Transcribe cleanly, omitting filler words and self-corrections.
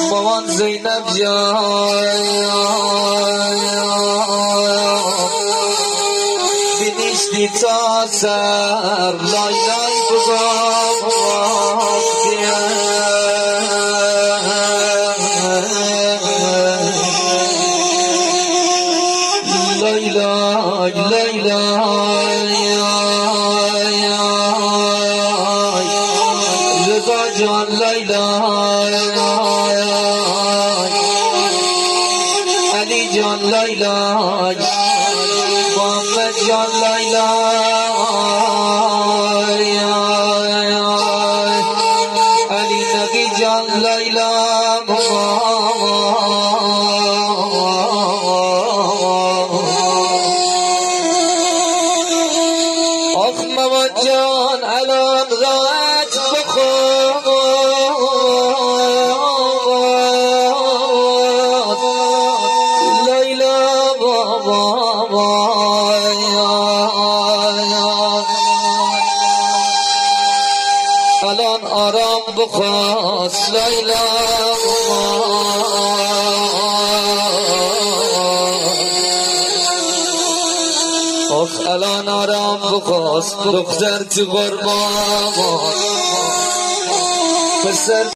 مامان زینب جان بینیشتی تا سر لای لای بگاه لای لای لای لای رضا جان لای لای علی جان لای لای محمد جان لای لای علی نقی جان لای لای آخ مامان جان الان راحت بخور لیلا بابا الان آرام بخواست لیلا آخ الان آرام بخواست دختر تو قربان پسر